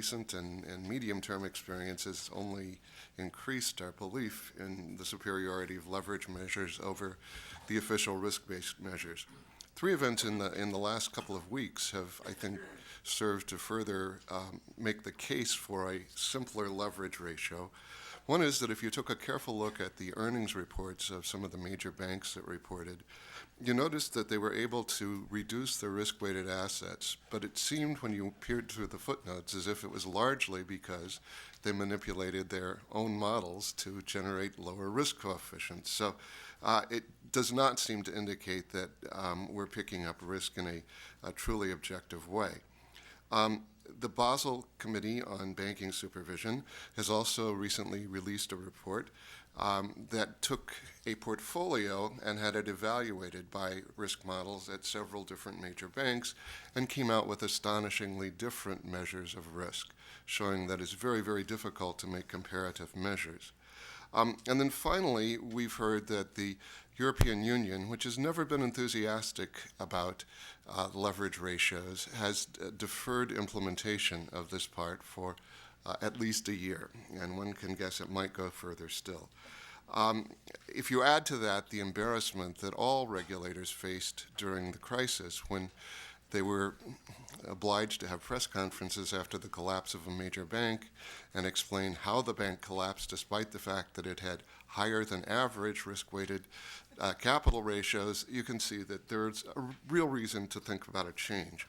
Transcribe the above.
recent and medium-term experience has only increased our belief in the superiority of leverage measures over the official risk-based measures. Three events in the last couple of weeks have, I think, served to further make the case for a simpler leverage ratio. One is that if you took a careful look at the earnings reports of some of the major banks that reported, you noticed that they were able to reduce their risk-weighted assets, but it seemed when you peered through the footnotes as if it was largely because they manipulated their own models to generate lower risk coefficients. So it does not seem to indicate that we're picking up risk in a truly objective way. The Basel Committee on Banking Supervision has also recently released a report that took a portfolio and had it evaluated by risk models at several different major banks and came out with astonishingly different measures of risk, showing that it's very, very difficult to make comparative measures. And then finally, we've heard that the European Union, which has never been enthusiastic about leverage ratios, has deferred implementation of this part for at least a year, and one can guess it might go further still. If you add to that the embarrassment that all regulators faced during the crisis when they were obliged to have press conferences after the collapse of a major bank and explain how the bank collapsed despite the fact that it had higher than average risk-weighted capital ratios, you can see that there's a real reason to think about a change.